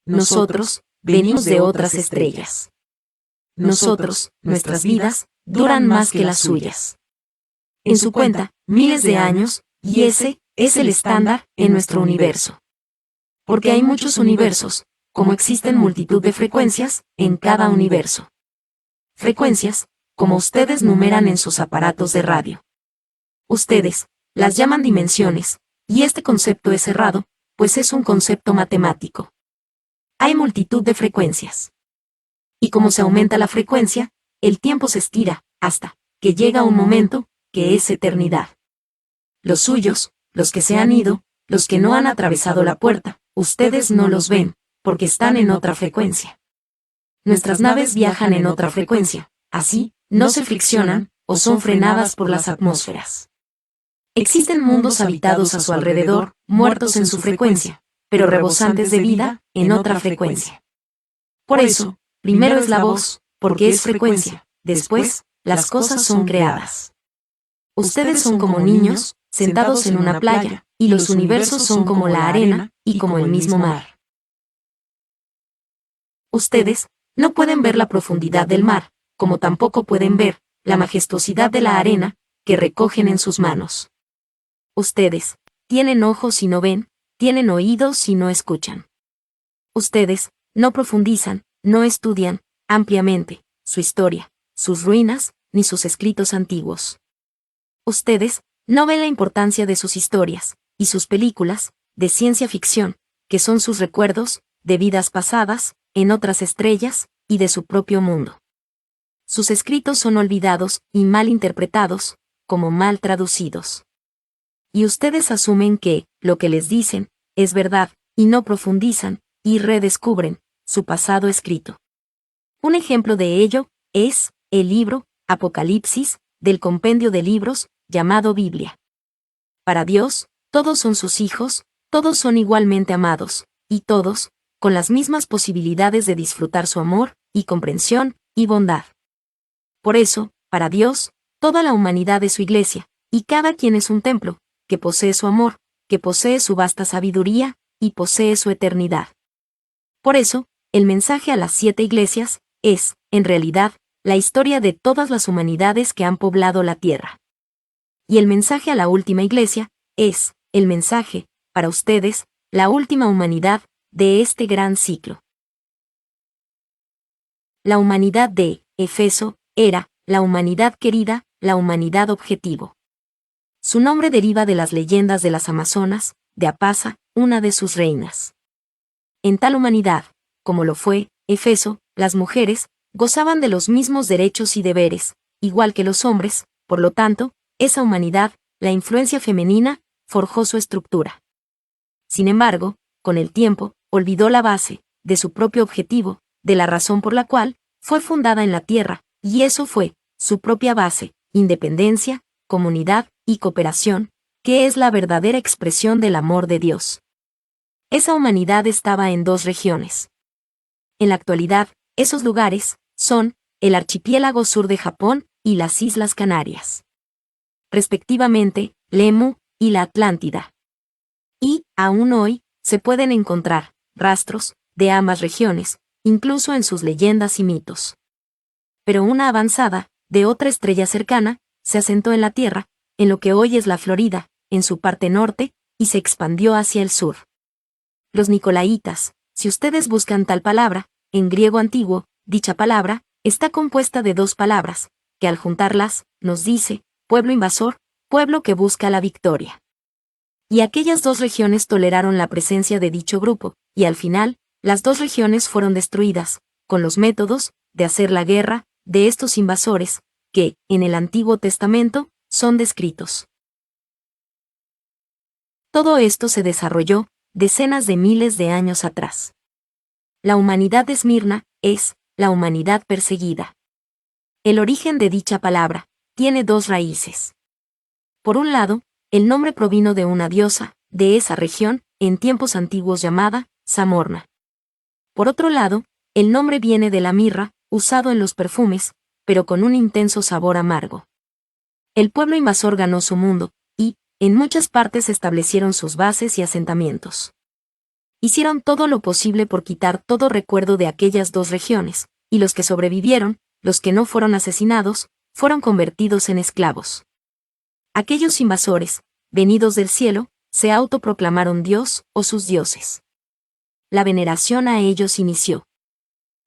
nosotros, venimos de otras estrellas. Nosotros, nuestras vidas, duran más que las suyas. En su cuenta, miles de años, y ese es el estándar en nuestro universo. Porque hay muchos universos, como existen multitud de frecuencias en cada universo. Frecuencias, como ustedes numeran en sus aparatos de radio. Ustedes las llaman dimensiones, y este concepto es errado, pues es un concepto matemático. Hay multitud de frecuencias. Y como se aumenta la frecuencia, el tiempo se estira, hasta que llega un momento, que es eternidad. Los suyos, los que se han ido, los que no han atravesado la puerta, ustedes no los ven, porque están en otra frecuencia. Nuestras naves viajan en otra frecuencia, así, no se friccionan, o son frenadas por las atmósferas. Existen mundos habitados a su alrededor, muertos en su frecuencia, pero rebosantes de vida, en otra frecuencia. Por eso, primero es la voz, porque es frecuencia, después, las cosas son creadas. Ustedes son como niños, sentados en una playa, y los universos son como la arena, y como el mismo mar. Ustedes no pueden ver la profundidad del mar, como tampoco pueden ver la majestuosidad de la arena que recogen en sus manos. Ustedes tienen ojos y no ven, tienen oídos y no escuchan. Ustedes no profundizan, no estudian ampliamente su historia, sus ruinas, ni sus escritos antiguos. Ustedes no ven la importancia de sus historias y sus películas de ciencia ficción, que son sus recuerdos de vidas pasadas, en otras estrellas, y de su propio mundo. Sus escritos son olvidados y mal interpretados, como mal traducidos. Y ustedes asumen que lo que les dicen es verdad, y no profundizan y redescubren su pasado escrito. Un ejemplo de ello es el libro Apocalipsis del compendio de libros llamado Biblia. Para Dios, todos son sus hijos, todos son igualmente amados, y todos, con las mismas posibilidades de disfrutar su amor, y comprensión, y bondad. Por eso, para Dios, toda la humanidad es su iglesia, y cada quien es un templo, que posee su amor, que posee su vasta sabiduría, y posee su eternidad. Por eso, el mensaje a las 7 iglesias es, en realidad, la historia de todas las humanidades que han poblado la tierra. Y el mensaje a la última iglesia es, el mensaje, para ustedes, la última humanidad de este gran ciclo. La humanidad de Éfeso era la humanidad querida, la humanidad objetivo. Su nombre deriva de las leyendas de las Amazonas, de Apasa, una de sus reinas. En tal humanidad, como lo fue Éfeso, las mujeres gozaban de los mismos derechos y deberes, igual que los hombres, por lo tanto, esa humanidad, la influencia femenina, forjó su estructura. Sin embargo, con el tiempo, olvidó la base de su propio objetivo, de la razón por la cual fue fundada en la tierra, y eso fue su propia base, independencia, comunidad y cooperación, que es la verdadera expresión del amor de Dios. Esa humanidad estaba en 2 regiones. En la actualidad, esos lugares son el archipiélago sur de Japón y las Islas Canarias. Respectivamente, Lemu y la Atlántida. Y, aún hoy, se pueden encontrar rastros de ambas regiones, incluso en sus leyendas y mitos. Pero una avanzada, de otra estrella cercana, se asentó en la Tierra, en lo que hoy es la Florida, en su parte norte, y se expandió hacia el sur. Los nicolaitas, si ustedes buscan tal palabra, en griego antiguo, dicha palabra, está compuesta de 2 palabras, que al juntarlas, nos dice, pueblo invasor, pueblo que busca la victoria. Y aquellas 2 regiones toleraron la presencia de dicho grupo, y al final, las 2 regiones fueron destruidas, con los métodos de hacer la guerra de estos invasores, que, en el Antiguo Testamento, son descritos. Todo esto se desarrolló decenas de miles de años atrás. La humanidad de Esmirna es la humanidad perseguida. El origen de dicha palabra tiene 2 raíces. Por un lado, el nombre provino de una diosa de esa región, en tiempos antiguos llamada Samorna. Por otro lado, el nombre viene de la mirra, usado en los perfumes, pero con un intenso sabor amargo. El pueblo invasor ganó su mundo, y, en muchas partes establecieron sus bases y asentamientos. Hicieron todo lo posible por quitar todo recuerdo de aquellas dos regiones, y los que sobrevivieron, los que no fueron asesinados, fueron convertidos en esclavos. Aquellos invasores, venidos del cielo, se autoproclamaron Dios o sus dioses. La veneración a ellos inició.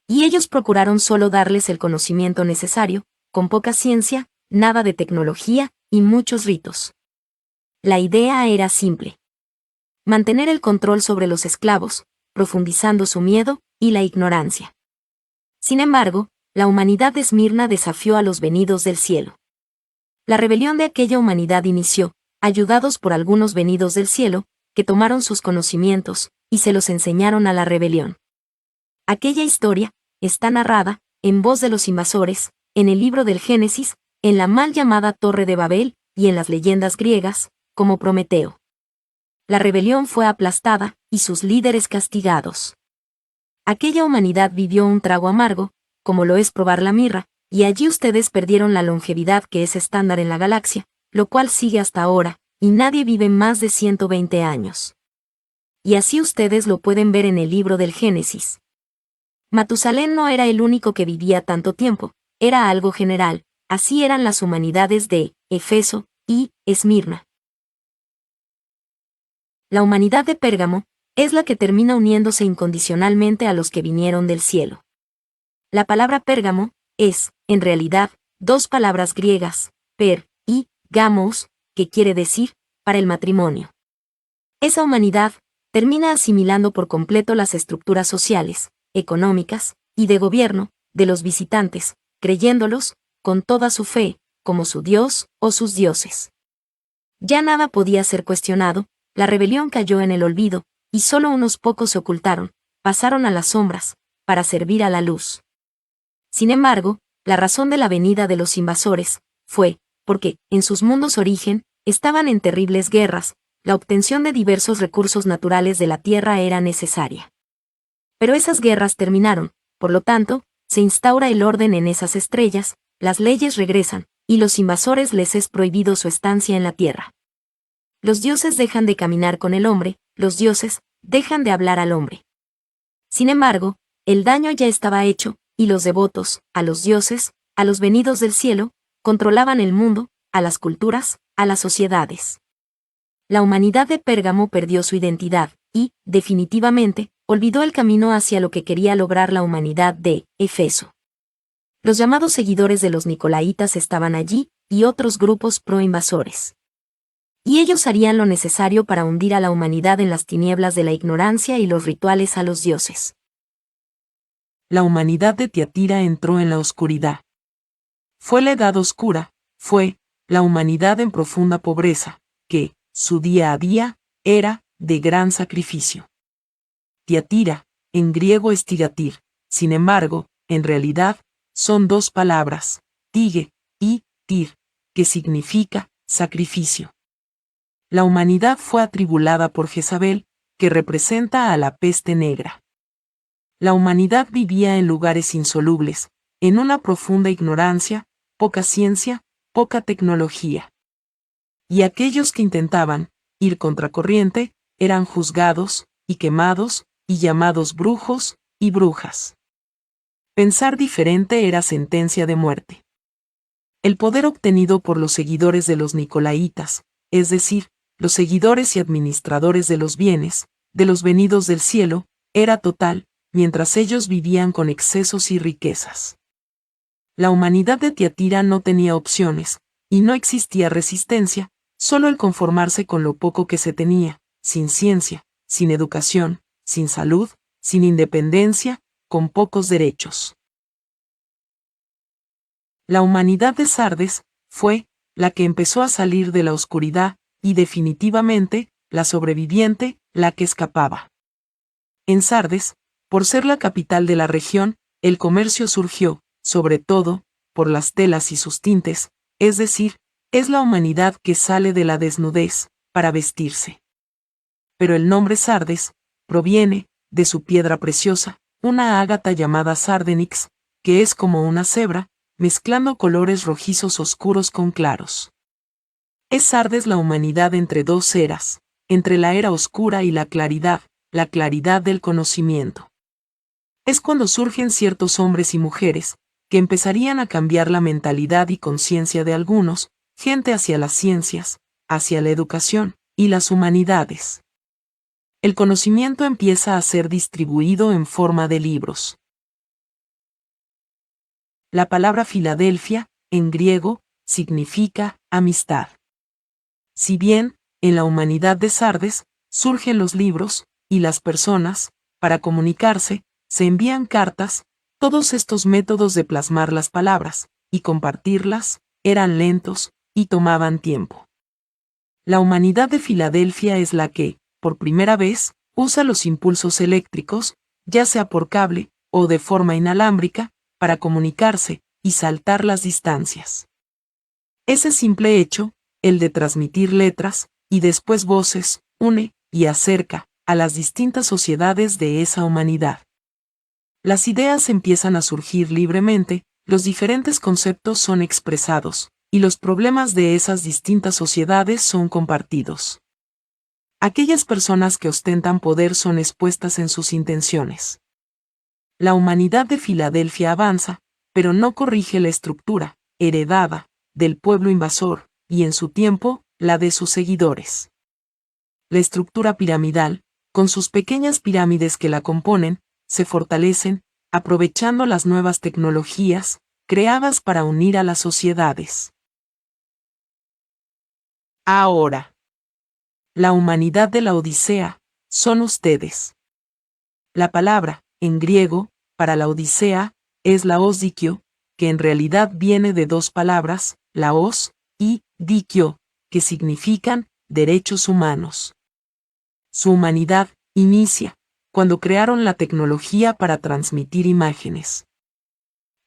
Y ellos procuraron solo darles el conocimiento necesario, con poca ciencia, nada de tecnología y muchos ritos. La idea era simple: mantener el control sobre los esclavos, profundizando su miedo y la ignorancia. Sin embargo, la humanidad de Esmirna desafió a los venidos del cielo. La rebelión de aquella humanidad inició, ayudados por algunos venidos del cielo, que tomaron sus conocimientos y se los enseñaron a la rebelión. Aquella historia está narrada, en voz de los invasores, en el libro del Génesis, en la mal llamada Torre de Babel y en las leyendas griegas, como Prometeo. La rebelión fue aplastada y sus líderes castigados. Aquella humanidad vivió un trago amargo, como lo es probar la mirra, y allí ustedes perdieron la longevidad que es estándar en la galaxia, lo cual sigue hasta ahora, y nadie vive más de 120 años. Y así ustedes lo pueden ver en el libro del Génesis. Matusalén no era el único que vivía tanto tiempo, era algo general, así eran las humanidades de Éfeso y Esmirna. La humanidad de Pérgamo es la que termina uniéndose incondicionalmente a los que vinieron del cielo. La palabra Pérgamo es, en realidad, dos palabras griegas, per y gamos, que quiere decir, para el matrimonio. Esa humanidad termina asimilando por completo las estructuras sociales, económicas y de gobierno de los visitantes, creyéndolos, con toda su fe, como su dios o sus dioses. Ya nada podía ser cuestionado, la rebelión cayó en el olvido, y solo unos pocos se ocultaron, pasaron a las sombras, para servir a la luz. Sin embargo, la razón de la venida de los invasores fue, porque, en sus mundos origen, estaban en terribles guerras, la obtención de diversos recursos naturales de la tierra era necesaria. Pero esas guerras terminaron, por lo tanto, se instaura el orden en esas estrellas, las leyes regresan, y los invasores les es prohibido su estancia en la tierra. Los dioses dejan de caminar con el hombre, los dioses dejan de hablar al hombre. Sin embargo, el daño ya estaba hecho, y los devotos, a los dioses, a los venidos del cielo, controlaban el mundo, a las culturas, a las sociedades. La humanidad de Pérgamo perdió su identidad, y, definitivamente, olvidó el camino hacia lo que quería lograr la humanidad de Éfeso. Los llamados seguidores de los Nicolaitas estaban allí, y otros grupos pro-invasores. Y ellos harían lo necesario para hundir a la humanidad en las tinieblas de la ignorancia y los rituales a los dioses. La humanidad de Tiatira entró en la oscuridad. Fue la edad oscura, fue la humanidad en profunda pobreza, que, su día a día, era de gran sacrificio. Tiatira, en griego es tigatir, sin embargo, en realidad, son dos palabras, tige y tir, que significa sacrificio. La humanidad fue atribulada por Jezabel, que representa a la peste negra. La humanidad vivía en lugares insolubles, en una profunda ignorancia, poca ciencia, poca tecnología. Y aquellos que intentaban ir contracorriente eran juzgados y quemados y llamados brujos y brujas. Pensar diferente era sentencia de muerte. El poder obtenido por los seguidores de los Nicolaitas, es decir, los seguidores y administradores de los bienes, de los venidos del cielo, era total, mientras ellos vivían con excesos y riquezas. La humanidad de Tiatira no tenía opciones, y no existía resistencia, solo el conformarse con lo poco que se tenía, sin ciencia, sin educación, sin salud, sin independencia, con pocos derechos. La humanidad de Sardes fue la que empezó a salir de la oscuridad, y definitivamente, la sobreviviente, la que escapaba. En Sardes, por ser la capital de la región, el comercio surgió, sobre todo, por las telas y sus tintes, es decir, es la humanidad que sale de la desnudez, para vestirse. Pero el nombre Sardes, proviene, de su piedra preciosa, una ágata llamada Sardenix, que es como una cebra, mezclando colores rojizos oscuros con claros. Es Sardes la humanidad entre dos eras, entre la era oscura y la claridad, la claridad del conocimiento. Es cuando surgen ciertos hombres y mujeres, que empezarían a cambiar la mentalidad y conciencia de algunos, gente hacia las ciencias, hacia la educación y las humanidades. El conocimiento empieza a ser distribuido en forma de libros. La palabra Filadelfia, en griego, significa amistad. Si bien, en la humanidad de Sardes, surgen los libros, y las personas, para comunicarse, se envían cartas, todos estos métodos de plasmar las palabras, y compartirlas, eran lentos, y tomaban tiempo. La humanidad de Filadelfia es la que, por primera vez, usa los impulsos eléctricos, ya sea por cable, o de forma inalámbrica, para comunicarse, y saltar las distancias. Ese simple hecho, el de transmitir letras, y después voces, une, y acerca, a las distintas sociedades de esa humanidad. Las ideas empiezan a surgir libremente, los diferentes conceptos son expresados, y los problemas de esas distintas sociedades son compartidos. Aquellas personas que ostentan poder son expuestas en sus intenciones. La humanidad de Filadelfia avanza, pero no corrige la estructura, heredada, del pueblo invasor, y en su tiempo, la de sus seguidores. La estructura piramidal, con sus pequeñas pirámides que la componen, se fortalecen, aprovechando las nuevas tecnologías, creadas para unir a las sociedades. Ahora, la humanidad de la Odisea, son ustedes. La palabra, en griego, para la Odisea, es laos dikio, que en realidad viene de dos palabras, laos y dikio, que significan derechos humanos. Su humanidad inicia cuando crearon la tecnología para transmitir imágenes.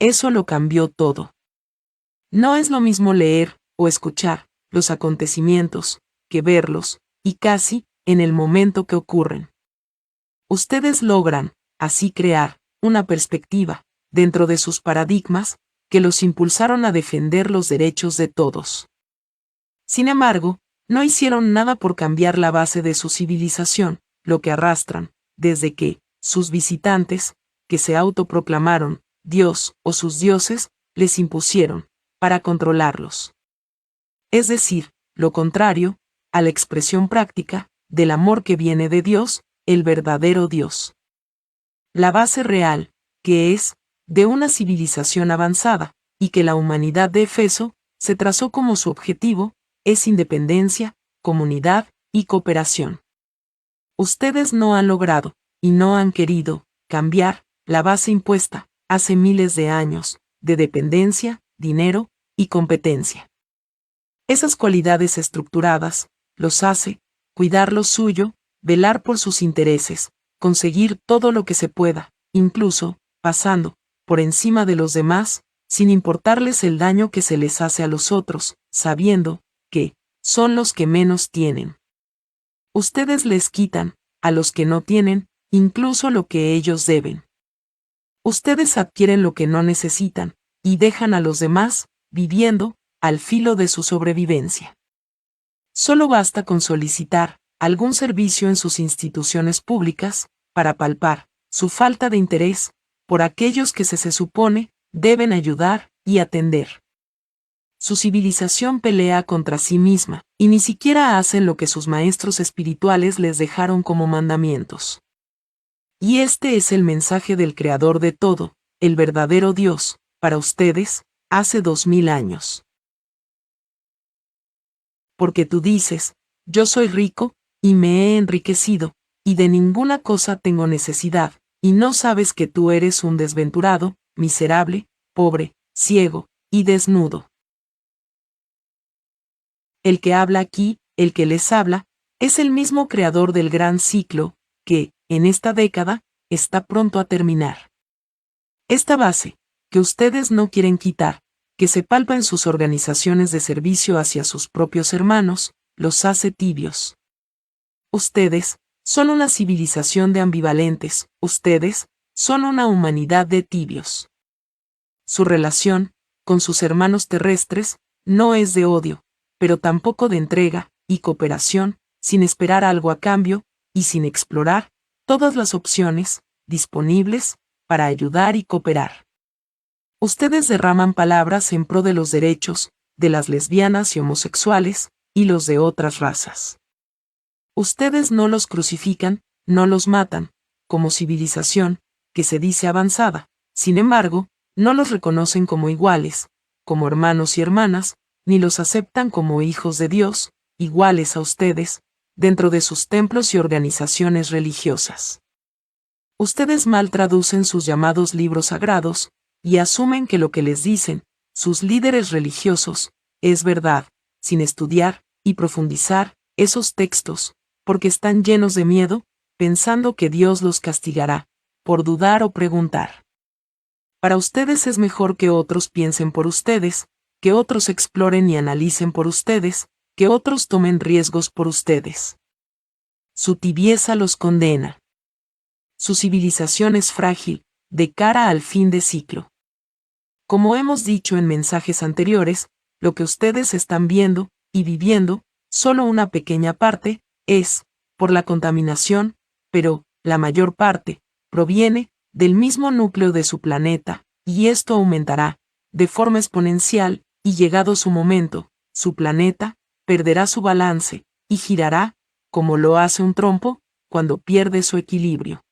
Eso lo cambió todo. No es lo mismo leer o escuchar los acontecimientos que verlos, y casi en el momento que ocurren. Ustedes logran, así, crear una perspectiva dentro de sus paradigmas que los impulsaron a defender los derechos de todos. Sin embargo, no hicieron nada por cambiar la base de su civilización, lo que arrastran, desde que sus visitantes, que se autoproclamaron Dios o sus dioses, les impusieron, para controlarlos. Es decir, lo contrario, a la expresión práctica, del amor que viene de Dios, el verdadero Dios. La base real, que es, de una civilización avanzada, y que la humanidad de Éfeso, se trazó como su objetivo, es independencia, comunidad y cooperación. Ustedes no han logrado, y no han querido, cambiar, la base impuesta, hace miles de años, de dependencia, dinero y competencia. Esas cualidades estructuradas, los hace, cuidar lo suyo, velar por sus intereses, conseguir todo lo que se pueda, incluso, pasando, por encima de los demás, sin importarles el daño que se les hace a los otros, sabiendo, que, son los que menos tienen. Ustedes les quitan, a los que no tienen, incluso lo que ellos deben. Ustedes adquieren lo que no necesitan, y dejan a los demás, viviendo, al filo de su sobrevivencia. Solo basta con solicitar algún servicio en sus instituciones públicas, para palpar su falta de interés por aquellos que se supone deben ayudar y atender. Su civilización pelea contra sí misma, y ni siquiera hacen lo que sus maestros espirituales les dejaron como mandamientos. Y este es el mensaje del Creador de todo, el verdadero Dios, para ustedes, hace 2000 años. Porque tú dices, yo soy rico, y me he enriquecido, y de ninguna cosa tengo necesidad, y no sabes que tú eres un desventurado, miserable, pobre, ciego, y desnudo. El que habla aquí, el que les habla, es el mismo creador del gran ciclo, que, en esta década, está pronto a terminar. Esta base, que ustedes no quieren quitar, que se palpa en sus organizaciones de servicio hacia sus propios hermanos, los hace tibios. Ustedes son una civilización de ambivalentes, ustedes son una humanidad de tibios. Su relación, con sus hermanos terrestres, no es de odio, pero tampoco de entrega y cooperación, sin esperar algo a cambio, y sin explorar, todas las opciones disponibles para ayudar y cooperar. Ustedes derraman palabras en pro de los derechos de las lesbianas y homosexuales y los de otras razas. Ustedes no los crucifican, no los matan, como civilización, que se dice avanzada. Sin embargo, no los reconocen como iguales, como hermanos y hermanas, ni los aceptan como hijos de Dios, iguales a ustedes, dentro de sus templos y organizaciones religiosas. Ustedes mal traducen sus llamados libros sagrados, y asumen que lo que les dicen, sus líderes religiosos, es verdad, sin estudiar y profundizar esos textos, porque están llenos de miedo, pensando que Dios los castigará, por dudar o preguntar. Para ustedes es mejor que otros piensen por ustedes, que otros exploren y analicen por ustedes, que otros tomen riesgos por ustedes. Su tibieza los condena. Su civilización es frágil, de cara al fin de ciclo. Como hemos dicho en mensajes anteriores, lo que ustedes están viendo y viviendo, solo una pequeña parte, es, por la contaminación, pero, la mayor parte, proviene del mismo núcleo de su planeta, y esto aumentará, de forma exponencial, y llegado su momento, su planeta, perderá su balance, y girará, como lo hace un trompo, cuando pierde su equilibrio.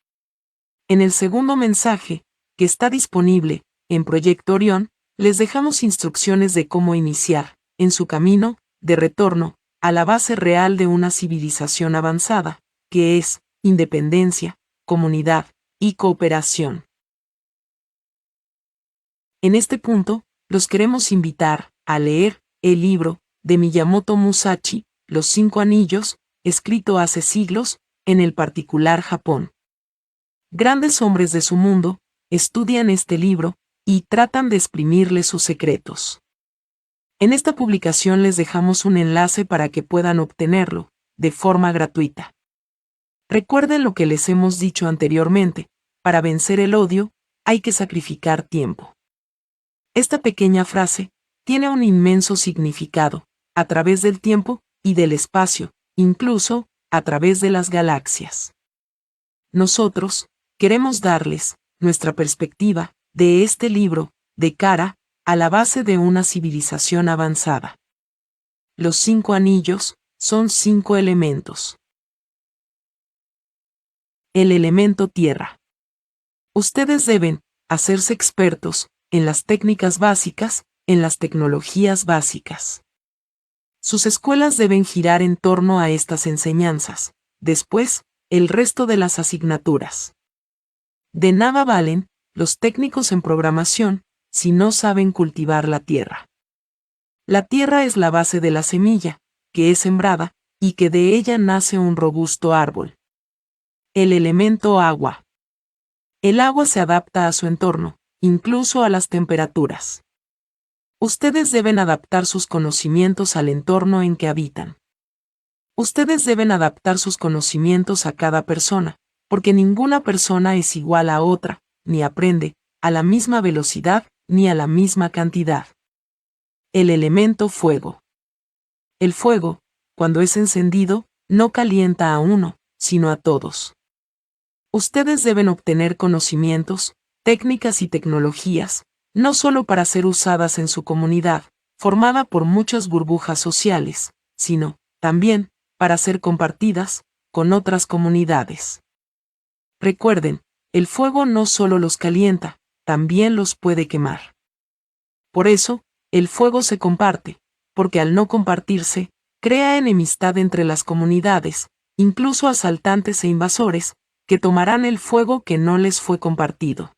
En el segundo mensaje, que está disponible, en Proyecto Orión, les dejamos instrucciones de cómo iniciar, en su camino, de retorno, a la base real de una civilización avanzada, que es, independencia, comunidad y cooperación. En este punto, los queremos invitar a leer el libro de Miyamoto Musashi, Los 5 Anillos, escrito hace siglos, en el particular Japón. Grandes hombres de su mundo estudian este libro y tratan de exprimirle sus secretos. En esta publicación les dejamos un enlace para que puedan obtenerlo, de forma gratuita. Recuerden lo que les hemos dicho anteriormente, para vencer el odio, hay que sacrificar tiempo. Esta pequeña frase tiene un inmenso significado, a través del tiempo y del espacio, incluso a través de las galaxias. Nosotros queremos darles nuestra perspectiva de este libro, de cara a la base de una civilización avanzada. Los 5 anillos son 5 elementos. El elemento tierra. Ustedes deben hacerse expertos en las técnicas básicas, en las tecnologías básicas. Sus escuelas deben girar en torno a estas enseñanzas. Después, el resto de las asignaturas. De nada valen los técnicos en programación si no saben cultivar la tierra. La tierra es la base de la semilla, que es sembrada, y que de ella nace un robusto árbol. El elemento agua. El agua se adapta a su entorno, incluso a las temperaturas. Ustedes deben adaptar sus conocimientos al entorno en que habitan. Ustedes deben adaptar sus conocimientos a cada persona, porque ninguna persona es igual a otra, ni aprende a la misma velocidad, ni a la misma cantidad. El elemento fuego. El fuego, cuando es encendido, no calienta a uno, sino a todos. Ustedes deben obtener conocimientos, técnicas y tecnologías, no solo para ser usadas en su comunidad, formada por muchas burbujas sociales, sino, también, para ser compartidas con otras comunidades. Recuerden, el fuego no solo los calienta, también los puede quemar. Por eso, el fuego se comparte, porque al no compartirse, crea enemistad entre las comunidades, incluso asaltantes e invasores, que tomarán el fuego que no les fue compartido.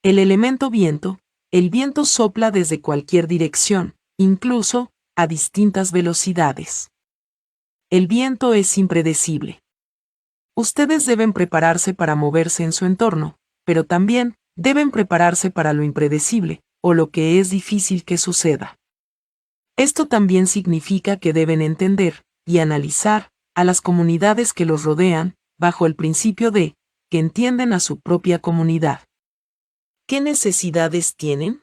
El elemento viento. El viento sopla desde cualquier dirección, incluso a distintas velocidades. El viento es impredecible. Ustedes deben prepararse para moverse en su entorno, pero también deben prepararse para lo impredecible, o lo que es difícil que suceda. Esto también significa que deben entender y analizar a las comunidades que los rodean, bajo el principio de que entienden a su propia comunidad. ¿Qué necesidades tienen?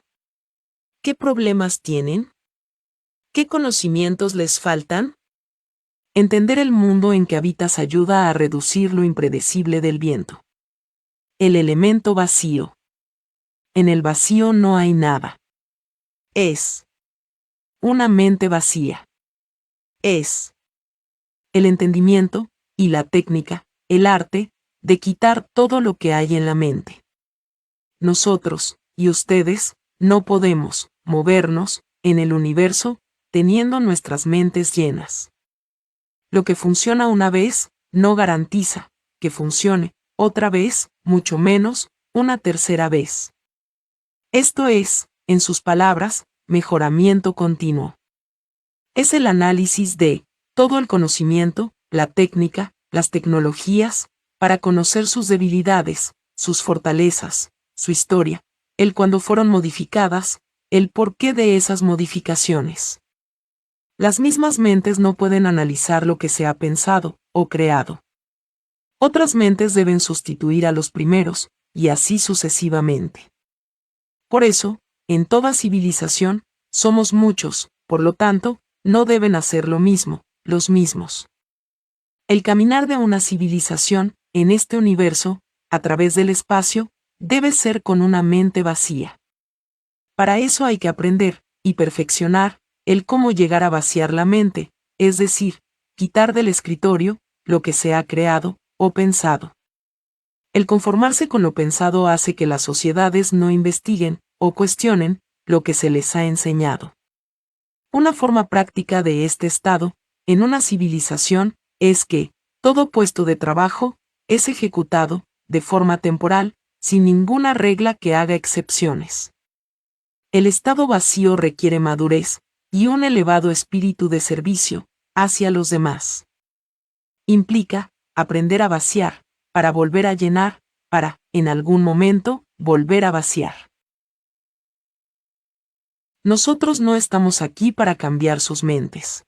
¿Qué problemas tienen? ¿Qué conocimientos les faltan? Entender el mundo en que habitas ayuda a reducir lo impredecible del viento. El elemento vacío. En el vacío no hay nada. Es una mente vacía. Es el entendimiento, y la técnica, el arte, de quitar todo lo que hay en la mente. Nosotros, y ustedes, no podemos movernos en el universo teniendo nuestras mentes llenas. Lo que funciona una vez, no garantiza que funcione otra vez, mucho menos, una tercera vez. Esto es, en sus palabras, mejoramiento continuo. Es el análisis de todo el conocimiento, la técnica, las tecnologías, para conocer sus debilidades, sus fortalezas, su historia, el cuándo fueron modificadas, el porqué de esas modificaciones. Las mismas mentes no pueden analizar lo que se ha pensado o creado. Otras mentes deben sustituir a los primeros, y así sucesivamente. Por eso, en toda civilización, somos muchos, por lo tanto, no deben hacer lo mismo, los mismos. El caminar de una civilización, en este universo, a través del espacio, debe ser con una mente vacía. Para eso hay que aprender, y perfeccionar, el cómo llegar a vaciar la mente, es decir, quitar del escritorio, lo que se ha creado, o pensado. El conformarse con lo pensado hace que las sociedades no investiguen, o cuestionen, lo que se les ha enseñado. Una forma práctica de este estado, en una civilización, es que, todo puesto de trabajo, es ejecutado, de forma temporal, sin ninguna regla que haga excepciones. El estado vacío requiere madurez, y un elevado espíritu de servicio, hacia los demás. Implica, aprender a vaciar, para volver a llenar, para, en algún momento, volver a vaciar. Nosotros no estamos aquí para cambiar sus mentes.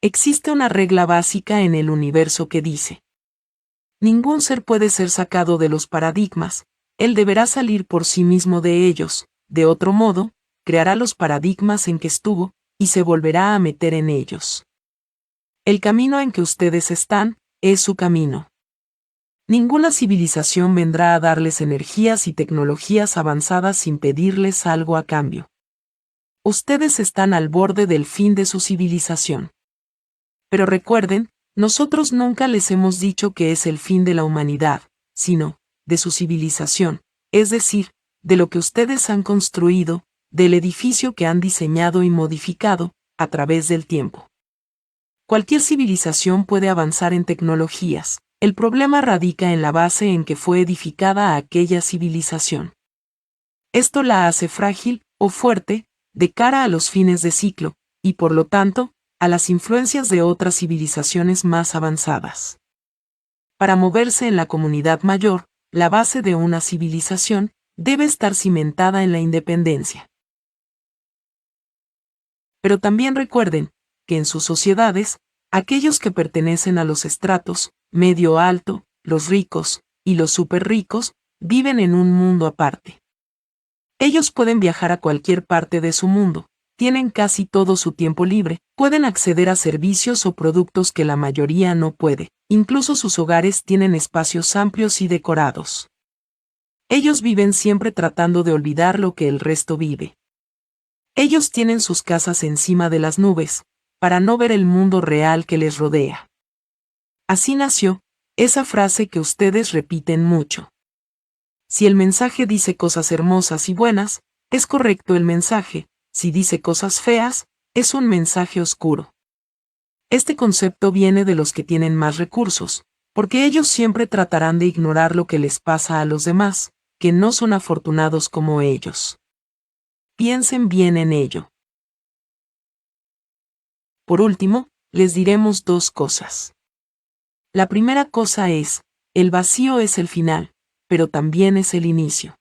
Existe una regla básica en el universo que dice: ningún ser puede ser sacado de los paradigmas, él deberá salir por sí mismo de ellos, de otro modo, creará los paradigmas en que estuvo, y se volverá a meter en ellos. El camino en que ustedes están, es su camino. Ninguna civilización vendrá a darles energías y tecnologías avanzadas sin pedirles algo a cambio. Ustedes están al borde del fin de su civilización. Pero recuerden, nosotros nunca les hemos dicho que es el fin de la humanidad, sino, de su civilización, es decir, de lo que ustedes han construido, del edificio que han diseñado y modificado, a través del tiempo. Cualquier civilización puede avanzar en tecnologías, el problema radica en la base en que fue edificada aquella civilización. Esto la hace frágil, o fuerte, de cara a los fines de ciclo, y por lo tanto, a las influencias de otras civilizaciones más avanzadas. Para moverse en la comunidad mayor, la base de una civilización debe estar cimentada en la independencia. Pero también recuerden que en sus sociedades, aquellos que pertenecen a los estratos medio alto, los ricos y los súper ricos, viven en un mundo aparte. Ellos pueden viajar a cualquier parte de su mundo, tienen casi todo su tiempo libre, pueden acceder a servicios o productos que la mayoría no puede, incluso sus hogares tienen espacios amplios y decorados. Ellos viven siempre tratando de olvidar lo que el resto vive. Ellos tienen sus casas encima de las nubes, para no ver el mundo real que les rodea. Así nació esa frase que ustedes repiten mucho. Si el mensaje dice cosas hermosas y buenas, es correcto el mensaje; si dice cosas feas, es un mensaje oscuro. Este concepto viene de los que tienen más recursos, porque ellos siempre tratarán de ignorar lo que les pasa a los demás, que no son afortunados como ellos. Piensen bien en ello. Por último, les diremos dos cosas. La primera cosa es, el vacío es el final, pero también es el inicio.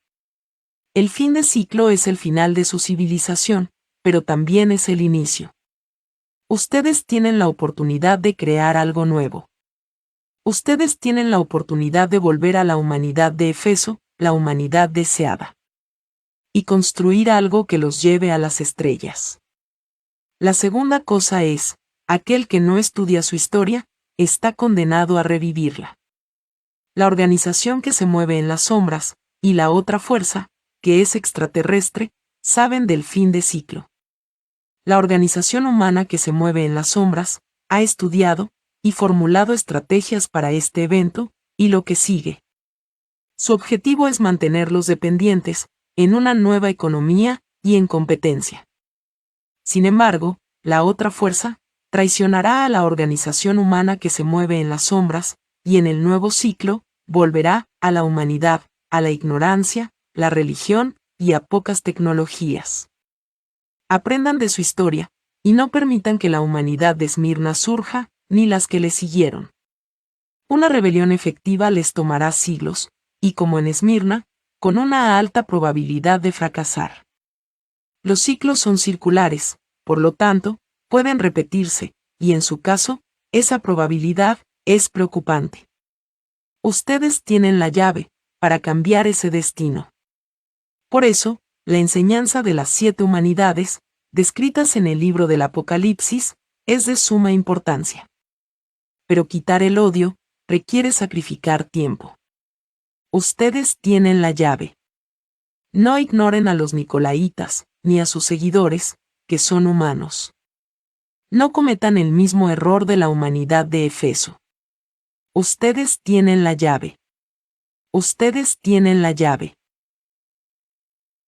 El fin de ciclo es el final de su civilización, pero también es el inicio. Ustedes tienen la oportunidad de crear algo nuevo. Ustedes tienen la oportunidad de volver a la humanidad de Éfeso, la humanidad deseada. Y construir algo que los lleve a las estrellas. La segunda cosa es, Aquel que no estudia su historia, está condenado a revivirla. La organización que se mueve en las sombras, y la otra fuerza, que es extraterrestre, saben del fin de ciclo. La organización humana que se mueve en las sombras, ha estudiado y formulado estrategias para este evento, y lo que sigue. Su objetivo es mantenerlos dependientes, en una nueva economía y en competencia. Sin embargo, la otra fuerza, traicionará a la organización humana que se mueve en las sombras, y en el nuevo ciclo, volverá a la humanidad, a la ignorancia, la religión y a pocas tecnologías. Aprendan de su historia, y no permitan que la humanidad de Esmirna surja, ni las que le siguieron. Una rebelión efectiva les tomará siglos, y como en Esmirna, con una alta probabilidad de fracasar. Los ciclos son circulares, por lo tanto, pueden repetirse, y en su caso, esa probabilidad es preocupante. Ustedes tienen la llave para cambiar ese destino. Por eso, la enseñanza de las 7 humanidades, descritas en el libro del Apocalipsis, es de suma importancia. Pero quitar el odio requiere sacrificar tiempo. Ustedes tienen la llave. No ignoren a los nicolaitas, ni a sus seguidores, que son humanos. No cometan el mismo error de la humanidad de Efeso. Ustedes tienen la llave. Ustedes tienen la llave.